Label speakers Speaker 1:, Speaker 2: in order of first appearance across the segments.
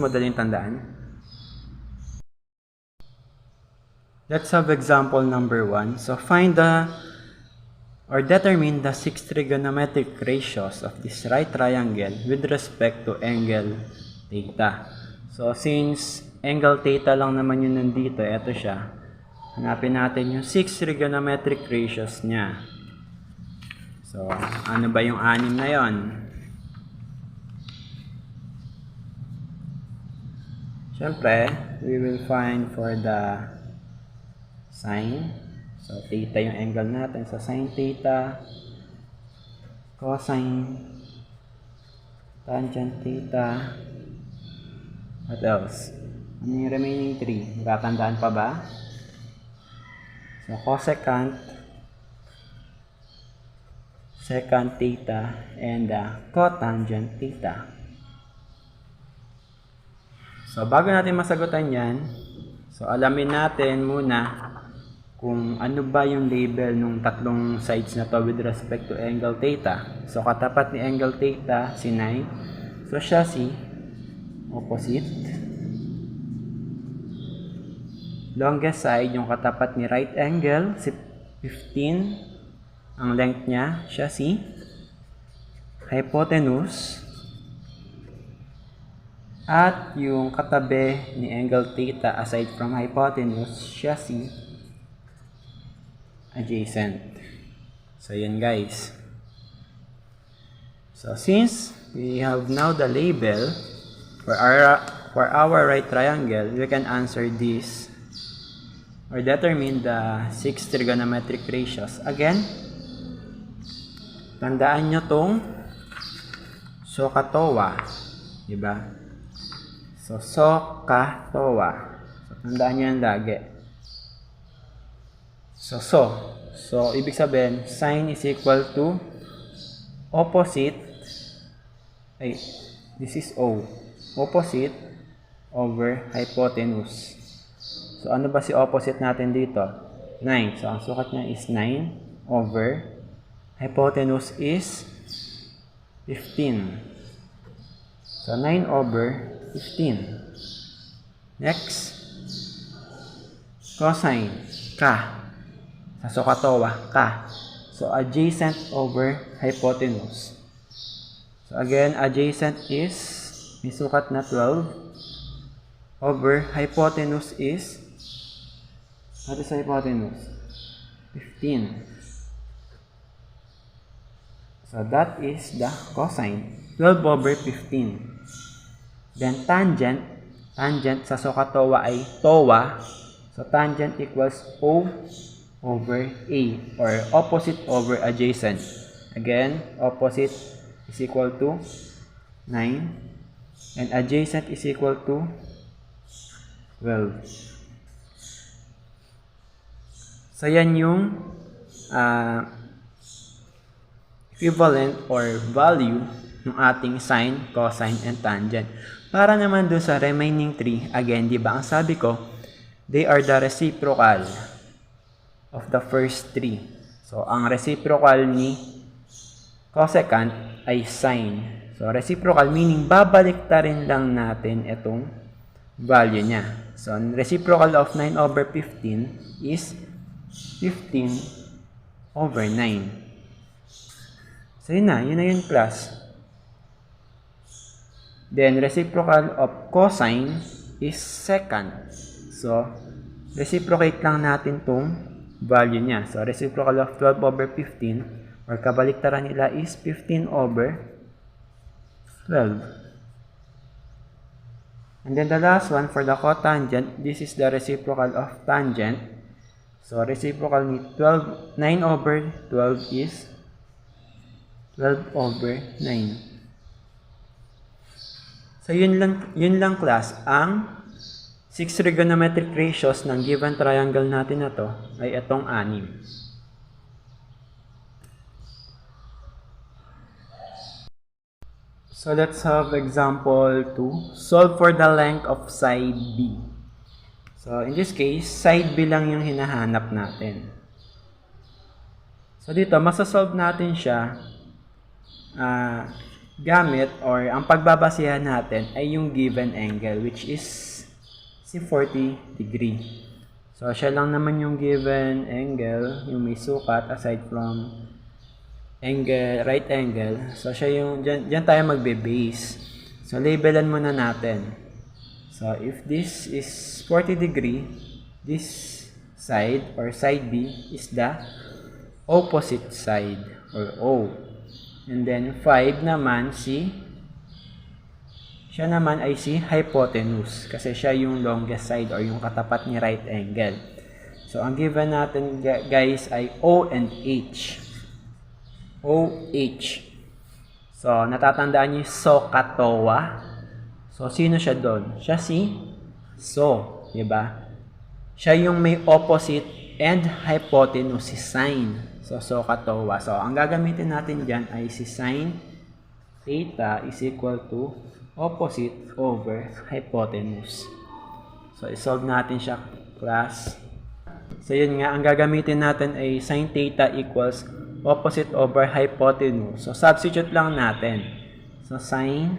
Speaker 1: madaling tandaan. Let's have example number 1. So find or determine the 6 trigonometric ratios of this right triangle with respect to angle theta. So since angle theta lang naman yun nandito, eto siya. Hanapin natin yung 6 trigonometric ratios niya. So ano ba yung 6 na yon? Siyempre, we will find for the sine. So, theta yung angle natin. So, sine theta, cosine, tangent theta. What else? Ano yung remaining 3? Tatandaan pa ba? So, cosecant, secant theta, and cotangent theta. So, bago natin masagutan yan, so alamin natin muna kung ano ba yung label ng tatlong sides na to with respect to angle theta. So, katapat ni angle theta, si 9. So, siya si opposite. Longest side, yung katapat ni right angle, si 15. Ang length niya, siya si hypotenuse. At yung katabi ni angle theta aside from hypotenuse, siya si adjacent. So, yan guys. So, since we have now the label for our right triangle, we can answer this or determine the 6 trigonometric ratios. Again, tandaan nyo tong SOHCAHTOA. Diba? So, SOHCAHTOA. So, tandaan nyo yan lagi. So, ibig sabihin, sine is equal to opposite, this is O. Opposite over hypotenuse. So, ano ba si opposite natin dito? 9. So, ang sukat niya is 9 over hypotenuse is 15. So, 9 over 15. Next, cosine, ka. Sa SOHCAHTOA, ka. So, adjacent over hypotenuse. So, again, adjacent is, may sukat na 12, over hypotenuse is, what is hypotenuse? 15. So, that is the cosine. 12 over 15. Then, tangent sa SOHCAHTOA ay TOA. So, tangent equals O over A, or opposite over adjacent. Again, opposite is equal to 9, and adjacent is equal to 12. So, yan yung equivalent or value ng ating sine, cosine, and tangent. Para naman doon sa remaining 3, again, di ba ang sabi ko, they are the reciprocal of the first 3. So, ang reciprocal ni cosecant ay sine. So, reciprocal meaning babalik-tarin lang natin itong value niya. So, reciprocal of 9 over 15 is 15 over 9. So, yun na yung class. Then, reciprocal of cosine is secant. So, reciprocate lang natin tong value niya. So, reciprocal of 12 over 15 or kabaliktaran nila is 15 over 12. And then, the last one for the cotangent, this is the reciprocal of tangent. So, reciprocal ni 9 over 12 is 12 over 9. So, yun lang class, ang 6 trigonometric ratios ng given triangle natin na to ay itong 6. So, let's have example 2. Solve for the length of side B. So, in this case, side B lang yung hinahanap natin. So, dito, masasolve natin siya gamit or ang pagbabasihan natin ay yung given angle which is si 40 degree. So, siya lang naman yung given angle, yung may sukat aside from angle, right angle. So, siya yung, dyan tayo magbe-base. So, labelan muna natin. So, if this is 40 degree, this side or side B is the opposite side or O. And then 5 naman siya naman ay si hypotenuse kasi siya yung longest side or yung katapat ni right angle. So ang given natin guys ay O and H. OH. So natatandaan niyo SOHCAHTOA. So sino siya doon? Siya si So, 'di ba? Siya yung may opposite and hypotenuse si sine. So, SOHCAHTOA. So, ang gagamitin natin dyan ay si sine theta is equal to opposite over hypotenuse. So, isolve natin siya, class. So, yun nga, ang gagamitin natin ay sine theta equals opposite over hypotenuse. So, substitute lang natin. So, sine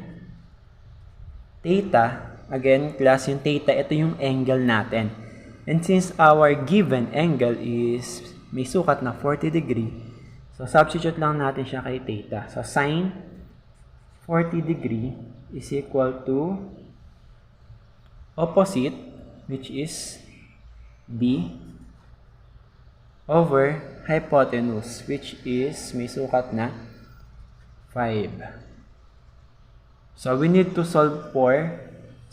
Speaker 1: theta, again, class yung theta, ito yung angle natin. And since our given angle is may sukat na 40 degree, so substitute lang natin siya kay theta. So sine 40 degree is equal to opposite, which is B, over hypotenuse, which is may sukat na 5. So we need to solve for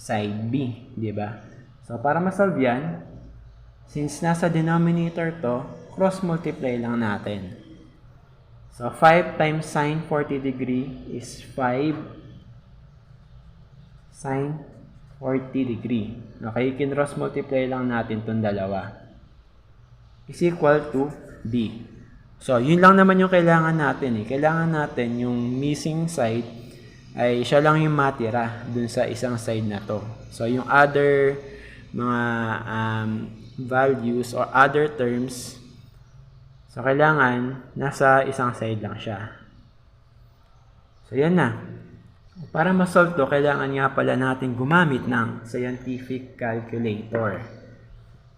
Speaker 1: side B, di ba? So para ma-solve yan, since nasa denominator to, cross-multiply lang natin. So, 5 times sine 40 degree is 5 sine 40 degree. Okay, kin-cross-multiply lang natin itong dalawa. Is equal to B. So, yun lang naman yung kailangan natin. Kailangan natin yung missing side ay siya lang yung matira dun sa isang side na to. So, yung other mga values or other terms, so kailangan nasa isang side lang siya. So yan na. Para ma-solve to, kailangan nga pala natin gumamit ng scientific calculator.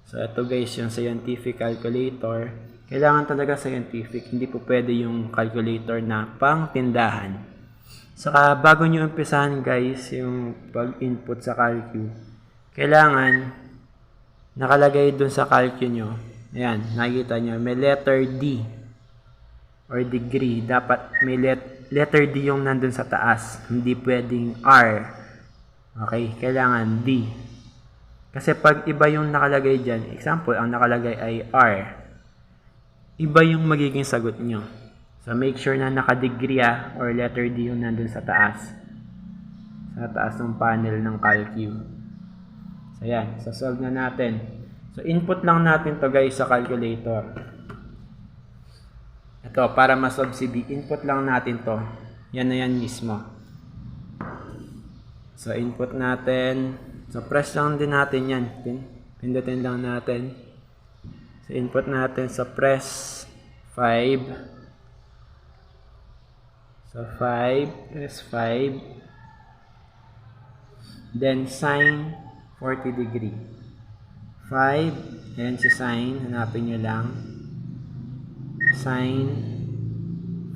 Speaker 1: So ito guys, yung scientific calculator, kailangan talaga scientific, hindi po pwede yung calculator na pang tindahan. Saka bago nyo umpisahan guys yung pag-input sa calcu, kailangan nakalagay dun sa calcu nyo, ayan, nakikita nyo, may letter D or degree. Dapat may letter D yung nandun sa taas. Hindi pwedeng R. Okay, kailangan D. Kasi pag iba yung nakalagay dyan, example, ang nakalagay ay R, iba yung magiging sagot nyo. So, make sure na naka-degree or letter D yung nandun sa taas. Sa taas ng panel ng calcu. So, ayan. So, solve na natin. So, input lang natin to guys sa calculator. Ito, para ma-solve si B, input lang natin to. Yan na yan mismo. So, input natin. So, press lang din natin yan. Pindutin lang natin. So, input natin sa press 5. So, 5. Press 5. Then, sine 40 degree. 5. Ayan si sine. Hanapin nyo lang. Sine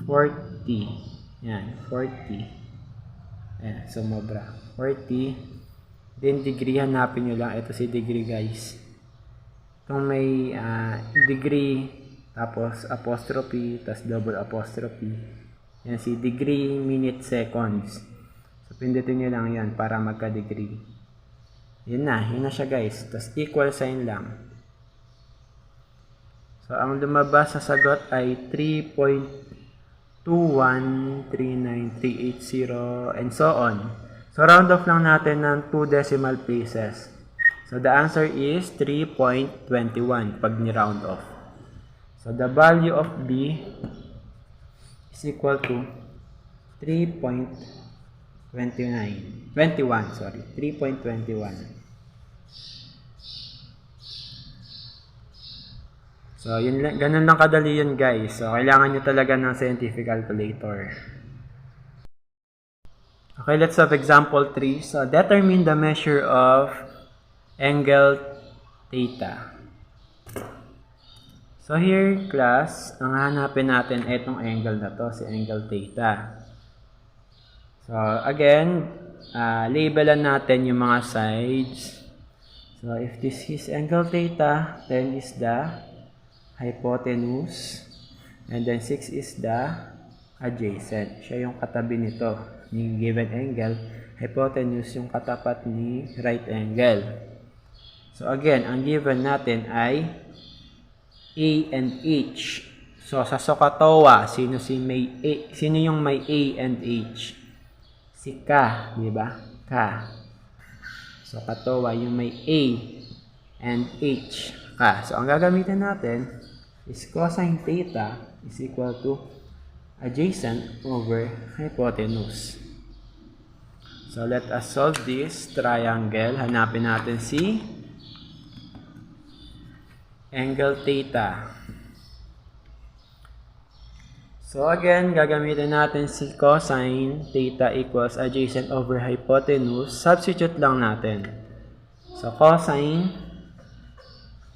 Speaker 1: 40. Ayan. 40. Ayan. Sumobra. 40. Then degree. Hanapin nyo lang. Ito si degree guys. Itong may degree. Tapos apostrophe. Tapos double apostrophe. Ayan si degree, minute, seconds. So pindutin nyo lang yan para magka-degree. Yun na siya guys. Tapos equal sign lang. So, ang lumabas sa sagot ay 3.2139380 and so on. So, round off lang natin ng 2 decimal places. So, the answer is 3.21 pag ni-round off. So, the value of B is equal to 3.21. So, ganun lang kadali yun guys. So, kailangan nyo talaga ng scientific calculator. Okay, let's have example 3. So, determine the measure of angle theta. So, here, class, ang hanapin natin itong angle na to, si angle theta. So, again, labelan natin yung mga sides. So, if this is angle theta, 10 is the hypotenuse, and then 6 is the adjacent. Siya yung katabi nito, ni given angle. Hypotenuse yung katapat ni right angle. So, again, ang given natin ay A and H. So, sa SOHCAHTOA, sino yung may A and H? Si K, di ba? K. SOHCAHTOA, yung may A and H. K. So, ang gagamitin natin is cosine theta is equal to adjacent over hypotenuse. So, let us solve this triangle. Hanapin natin si angle theta. So, again, gagamitin natin si cosine theta equals adjacent over hypotenuse. Substitute lang natin. So, cosine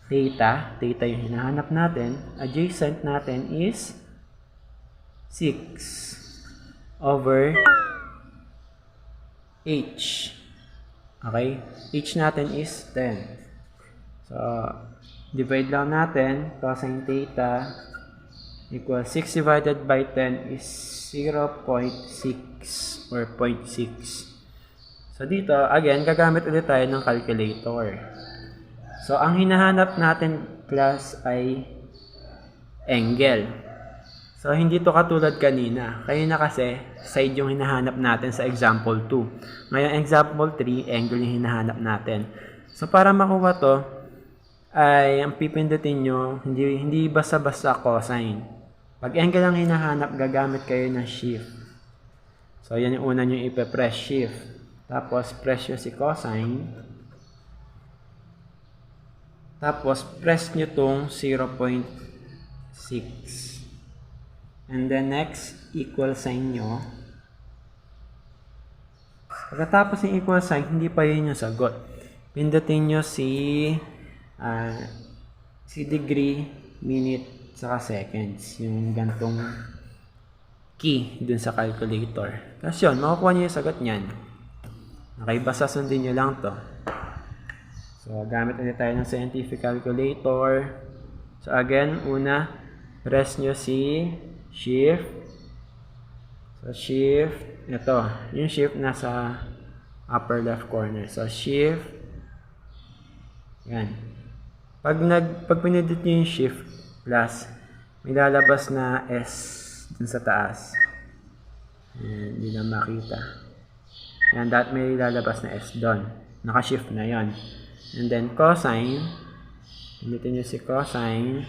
Speaker 1: theta, theta yung hinahanap natin. Adjacent natin is 6 over H. Okay? H natin is 10. So, divide lang natin. Cosine theta equals 6 divided by 10 is 0.6 or 0.6. So, dito, again, gagamit ulit tayo ng calculator. So, ang hinahanap natin, class, ay angle. So, hindi to katulad kanina. Kanina kasi, side yung hinahanap natin sa example 2. Ngayon, example 3, angle yung hinahanap natin. So, para makuha to, ay ang pipindutin nyo, hindi basta-basta cosine. Pag angle ang hinahanap, gagamit kayo ng shift. So, yan yung una nyo ipe-press, shift. Tapos, press nyo si cosine. Tapos, press nyo tong 0.6. And then next, equal sign nyo. Pagkatapos ng equal sign, hindi pa yun yung sagot. Pindutin nyo si degree, minute, saka seconds. Yung gantong key dun sa calculator. Tapos yun, makukuha nyo yung sagot nyan. Okay, basta sundin nyo lang to. So, gamit ulit tayo ng scientific calculator. So, again, una, press nyo si shift. So, shift. Ito. Yung shift nasa upper left corner. So, shift. Yan. Pag pinindot nyo yung shift plus, may lalabas na S dun sa taas. Yan. Hindi na makita. Yan. May lalabas na S dun. Naka-shift na yon. And then, cosine. Pindutin nyo si cosine.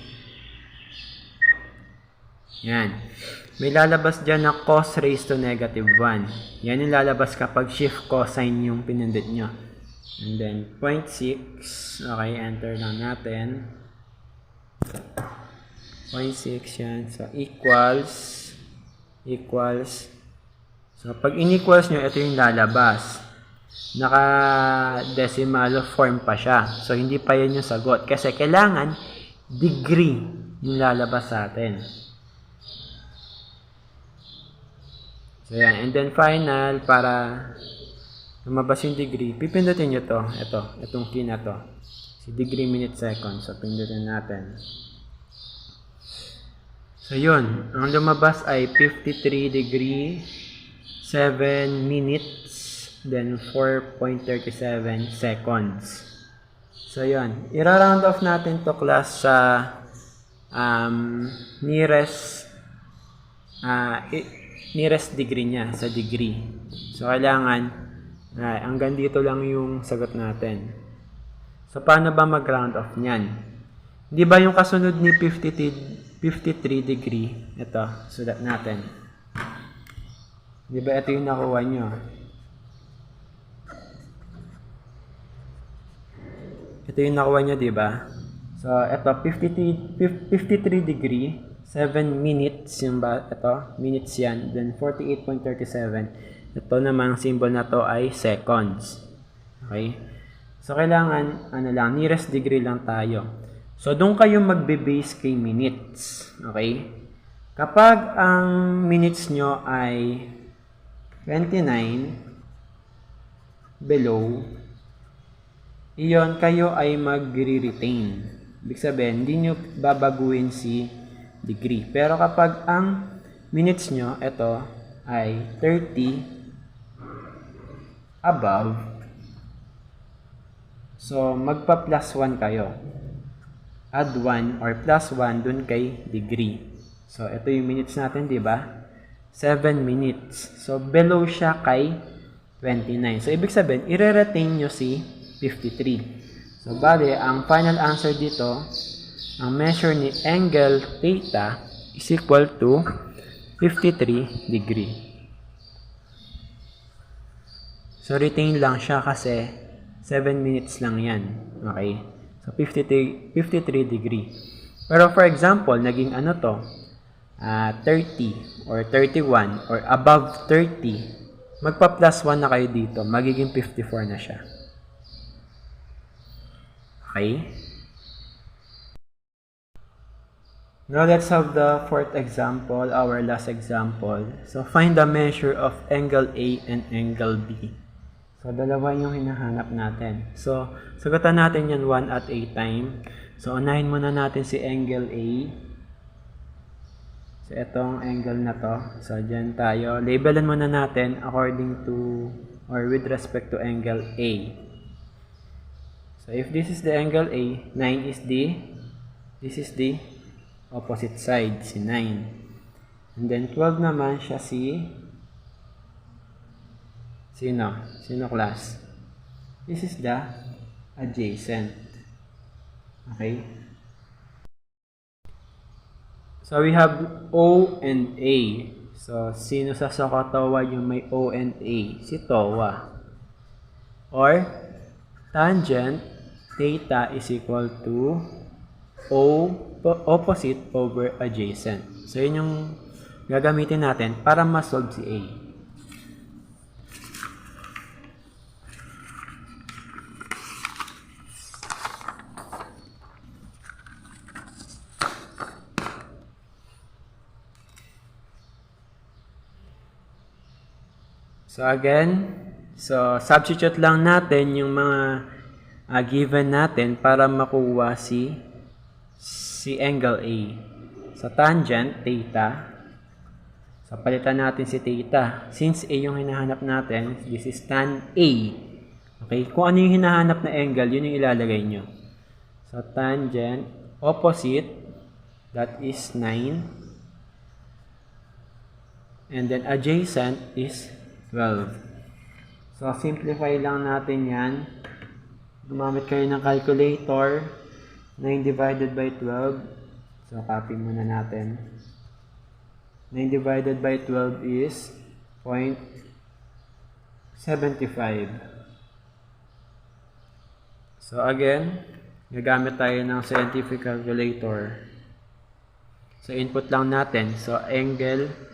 Speaker 1: Yan. May lalabas dyan na cos raised to negative 1. Yan yung lalabas kapag shift cosine yung pinindot nyo. And then, 0.6. Okay, enter lang natin. 0.6 yan. So, equals. So, pag in-equals nyo, ito yung lalabas. Naka-decimal form pa siya. So, hindi pa yan yung sagot. Kasi kailangan degree yung lalabas sa atin. So, yan. And then, final, para lumabas yung degree, pipindutin nyo to. Itong key na to. Si degree, minute, second. So, pindutin natin. So, yun. Ang lumabas ay 53 degree, 7 minutes, then 4.37 seconds. So, yun. I-round off natin to class sa nearest degree niya sa degree. So, kailangan hanggang dito lang yung sagot natin. So, paano ba mag-round off niyan? Di ba yung kasunod ni 53 degree? Ito, sulat natin. Di ba ito yung nakuha nyo? Ito yung nakuha nyo, di ba? So, ito, 53 degree, 7 minutes yung ba, ito, minutes yan, then 48.37. Ito naman, symbol na to ay seconds. Okay? So, kailangan, nearest degree lang tayo. So, doon kayo magbe-base kay minutes. Okay? Kapag ang minutes nyo ay 29 below, iyon kayo ay magre-retain. Ibig sabihin, hindi nyo babaguhin si degree. Pero kapag ang minutes nyo, ito, ay 30 above, so magpa plus 1 kayo. Add 1 or plus 1 dun kay degree. So, ito yung minutes natin, di ba? 7 minutes. So, below siya kay 29. So, ibig sabihin, i-retain nyo si 53. So, bali, ang final answer dito, ang measure ni angle theta is equal to 53 degree. So, retain lang siya kasi 7 minutes lang yan. Okay? So, 53 degree. Pero, for example, naging ano to, 30 or 31 or above 30, magpa plus 1 na kayo dito, magiging 54 na siya. Okay? Now, let's have the fourth example, our last example. So, find the measure of angle A and angle B. So, dalawa yung hinahanap natin. So, sagutan natin yan one at a time. So, unahin muna natin si angle A. So, itong angle na to. So, dyan tayo. Labelan muna natin according to or with respect to angle A. So, if this is the angle A, 9 is this is the opposite side, si 9. And then, 12 naman siya Sino class? This is the adjacent. Okay? So, we have O and A. So, sino sa SOHCAHTOA yung may O and A? Si TOA. Or, tangent theta is equal to O opposite over adjacent. So, yun yung gagamitin natin para ma-solve si A. So again, substitute lang natin yung mga given natin para makuha si angle A. Sa tangent, theta. So palitan natin si theta. Since A yung hinahanap natin, this is tan A. Okay? Kung ano yung hinahanap na angle, yun yung ilalagay nyo. So tangent, opposite, that is 9. And then adjacent is 12. So, simplify lang natin yan. Gumamit kayo ng calculator. 9 divided by 12. So, copy muna natin. 9 divided by 12 is 0.75. So, again, gagamit tayo ng scientific calculator. So, input lang natin. So, angle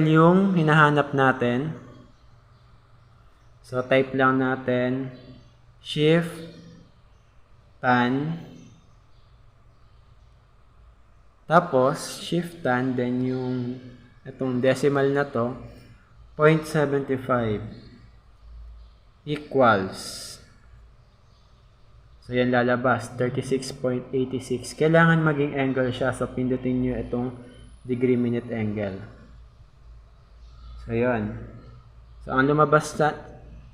Speaker 1: yung hinahanap natin. So, type lang natin shift tan. Tapos, shift tan, then yung itong decimal na to, 0.75 equals. So, yan lalabas, 36.86. Kailangan maging angle siya. So, pindutin nyo itong degree minute angle. So, yun. So, ang lumabas sa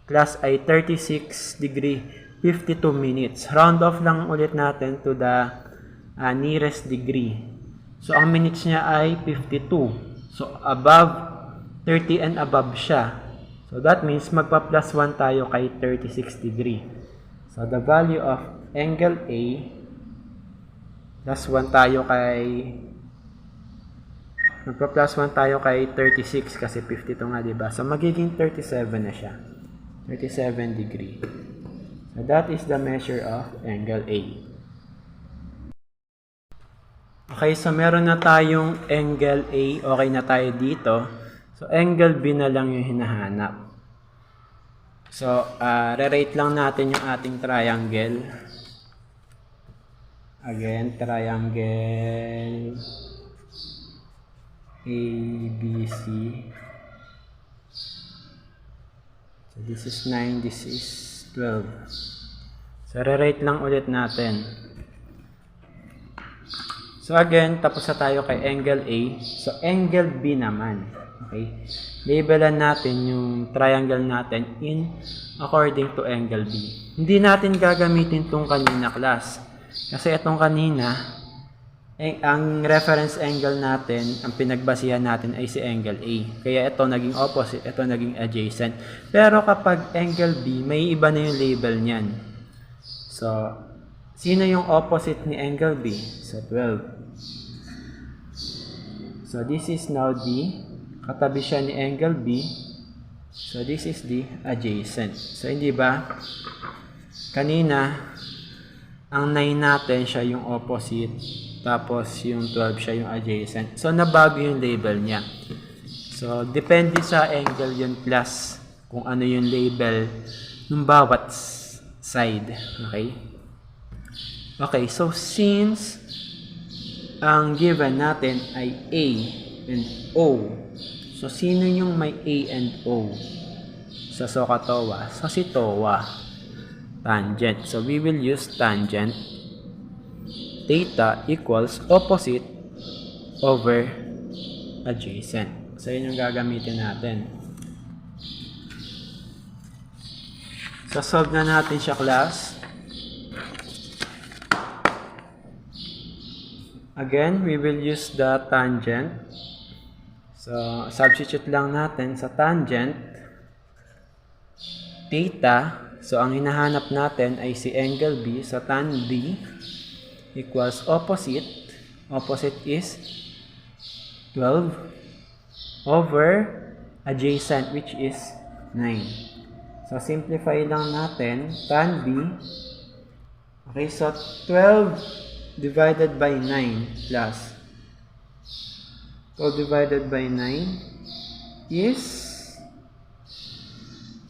Speaker 1: class ay 36 degree 52 minutes. Round off lang ulit natin to the nearest degree. So, ang minutes niya ay 52. So, above 30 and above siya. So, that means magpa-plus 1 tayo kay 36 degree. So, the value of angle A, plus 1 tayo kay magpa-plus 1 tayo kay 36 kasi 52 nga, diba? So, magiging 37 na siya. 37 degree. So, that is the measure of angle A. Okay, so meron na tayong angle A. Okay na tayo dito. So, angle B na lang yung hinahanap. So, re-rate lang natin yung ating triangle. Again, triangle ABC. So, this is 9, this is 12. So, re-rate lang ulit natin. So, again, tapos na tayo kay angle A. So, angle B naman. Okay? Labelan natin yung triangle natin in according to angle B. Hindi natin gagamitin itong kanina, class. Kasi itong kanina, ang reference angle natin, ang pinagbasihan natin ay si angle A. Kaya ito naging opposite, ito naging adjacent. Pero kapag angle B, may iba na yung label niyan. So, sino yung opposite ni angle B? So, 12. So, this is now D. Katabi siya ni angle B. So, this is the adjacent. So, hindi ba? Kanina, ang 9 natin siya yung opposite. Tapos, yung 12 siya yung adjacent. So, nabago yung label niya. So, depende sa angle yun plus kung ano yung label ng bawat side. Okay? Okay, so since ang given natin ay A and O. So, sino yung may A and O? Sa SOHCAHTOA. So, si TOA. Tangent. So, we will use tangent. Theta equals opposite over adjacent. So, yun yung gagamitin natin. So, solve na natin siya, class. Again, we will use the tangent. So, substitute lang natin sa tangent. Theta. So, ang hinahanap natin ay si angle B. So, tan B equals opposite. Opposite is 12 over adjacent, which is 9. So, simplify lang natin. Tan B. Okay, so 12 divided by 9 plus 12 divided by 9 is,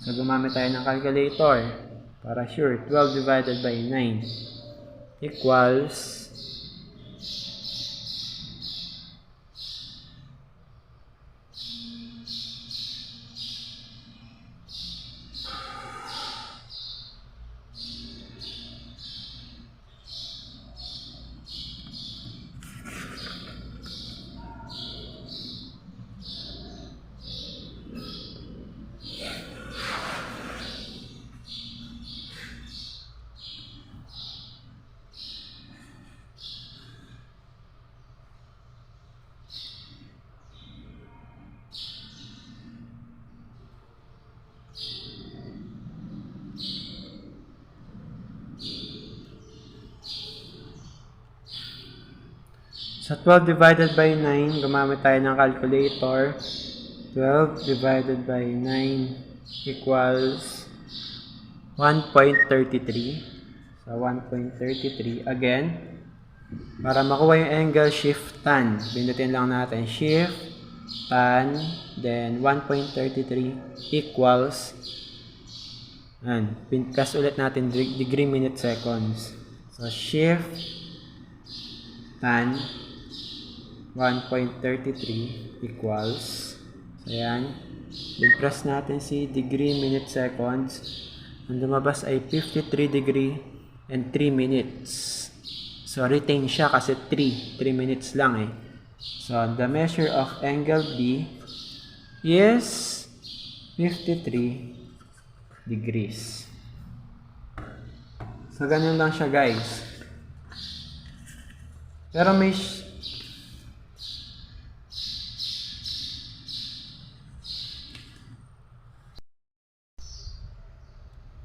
Speaker 1: so gumamit tayo ng calculator para sure. 12 divided by 9 equals 12 divided by 9, gumamit tayo ng calculator. 12 divided by 9 equals 1.33. So, 1.33. Again, para makuha yung angle, shift tan. Pindutin lang natin. Shift tan, then 1.33 equals, press ulit natin degree, minute, seconds. So, shift tan 1.33 equals, so yan, then press natin si degree, minute, seconds. Ang lumabas ay 53 degree and 3 minutes. So, retain siya kasi 3 minutes lang eh. So, the measure of angle B is 53 degrees. So, ganun lang siya, guys.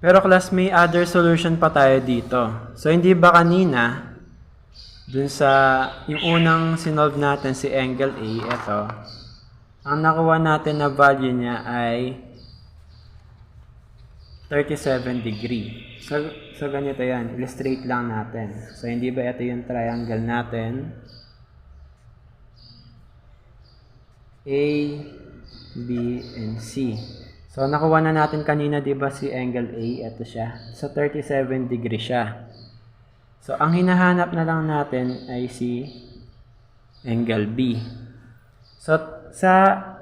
Speaker 1: Pero class, may other solution pa tayo dito. So, hindi ba kanina, dun sa yung unang sinolve natin si angle A, ito, ang nakuha natin na value niya ay 37 degree. So ganito yan. Illustrate lang natin. So, hindi ba ito yung triangle natin? A, B, and C. So, nakuha na natin kanina, di ba, si angle A. Ito siya. So, 37 degree siya. So, ang hinahanap na lang natin ay si angle B. So, sa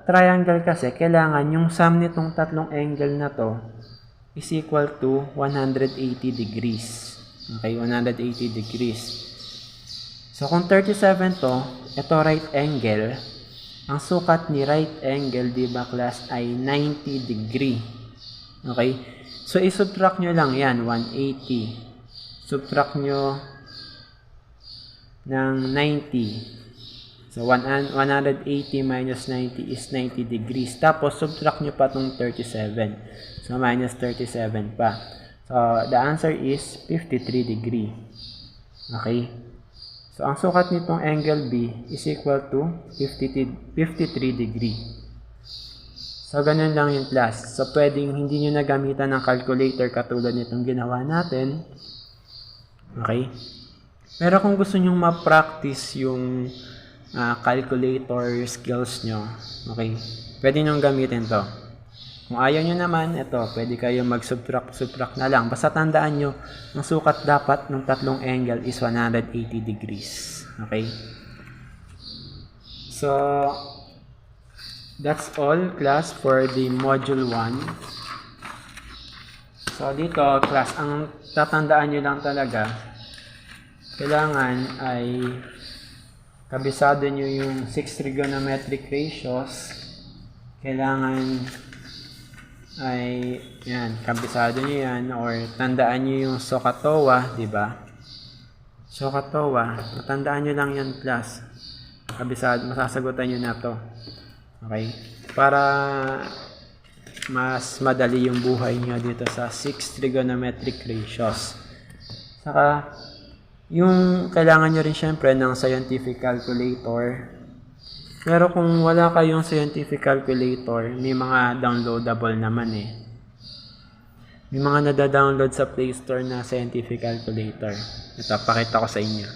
Speaker 1: triangle kasi, kailangan yung sum nitong tatlong angle na to is equal to 180 degrees. Okay, 180 degrees. So, kung 37 to, ito right angle. Ang sukat ni right angle, di ba class, ay 90 degree. Okay? So, isubtract nyo lang yan, 180. Subtract nyo ng 90. So, 180 minus 90 is 90 degrees. Tapos, subtract nyo pa itong 37. So, minus 37 pa. So, the answer is 53 degree. Okay? So, ang sukat nitong angle B is equal to 53 degree. So, ganun lang yung class. So, pwedeng hindi nyo nagamitan ng calculator katulad nitong ginawa natin. Okay? Pero kung gusto nyo ma-practice yung calculator skills nyo, okay, pwede nyo gamitin to. Kung ayaw nyo naman, ito, pwede kayo mag-subtract na lang. Basta tandaan nyo, ang sukat dapat ng tatlong angle is 180 degrees. Okay? So, that's all, class, for the module 1. So, dito, class, ang tatandaan nyo lang talaga, kailangan ay kabisado nyo yung 6 trigonometric ratios. Kailangan ay, yan, kabisado nyo yan, or tandaan nyo yung SOHCAHTOA, di ba? SOHCAHTOA, tandaan nyo lang yan, class. Kabisado, masasagutan nyo na to. Okay? Para mas madali yung buhay nyo dito sa 6 trigonometric ratios. Saka, yung kailangan nyo rin syempre ng scientific calculator. Pero kung wala kayong scientific calculator, may mga downloadable naman eh. May mga nada-download sa Play Store na scientific calculator. Ito, pakita ko sa inyo.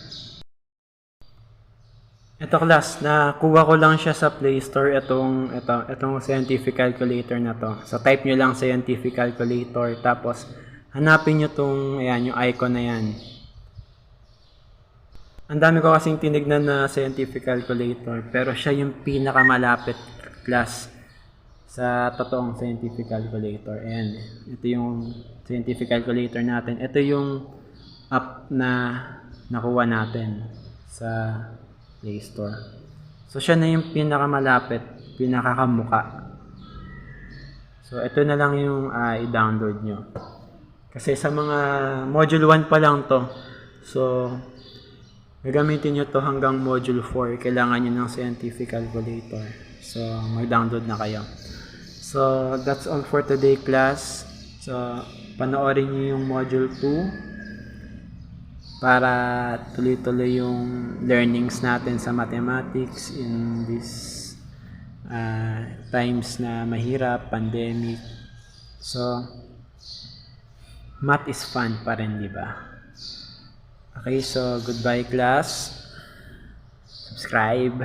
Speaker 1: Ito class, nakuha ko lang siya sa Play Store, itong scientific calculator na to. So type nyo lang scientific calculator, tapos hanapin nyo tong, ayan, yung icon na yan. Ang dami ko kasing tinignan na scientific calculator, pero siya yung pinakamalapit, class, sa totoong scientific calculator. Ayan, ito yung scientific calculator natin. Ito yung app na nakuha natin sa Play Store. So, siya na yung pinakamalapit, pinakakamuka. So, ito na lang yung i-download nyo. Kasi sa mga module 1 pa lang to. So, gagamitin nyo to hanggang module 4. Kailangan nyo ng scientific calculator. So, mag-download na kayo. So, that's all for today, class. So, panoorin nyo yung module 2 para tuloy-tuloy yung learnings natin sa mathematics in this times na mahirap, pandemic. So, math is fun pa rin, di ba? Okay, so goodbye class. Subscribe.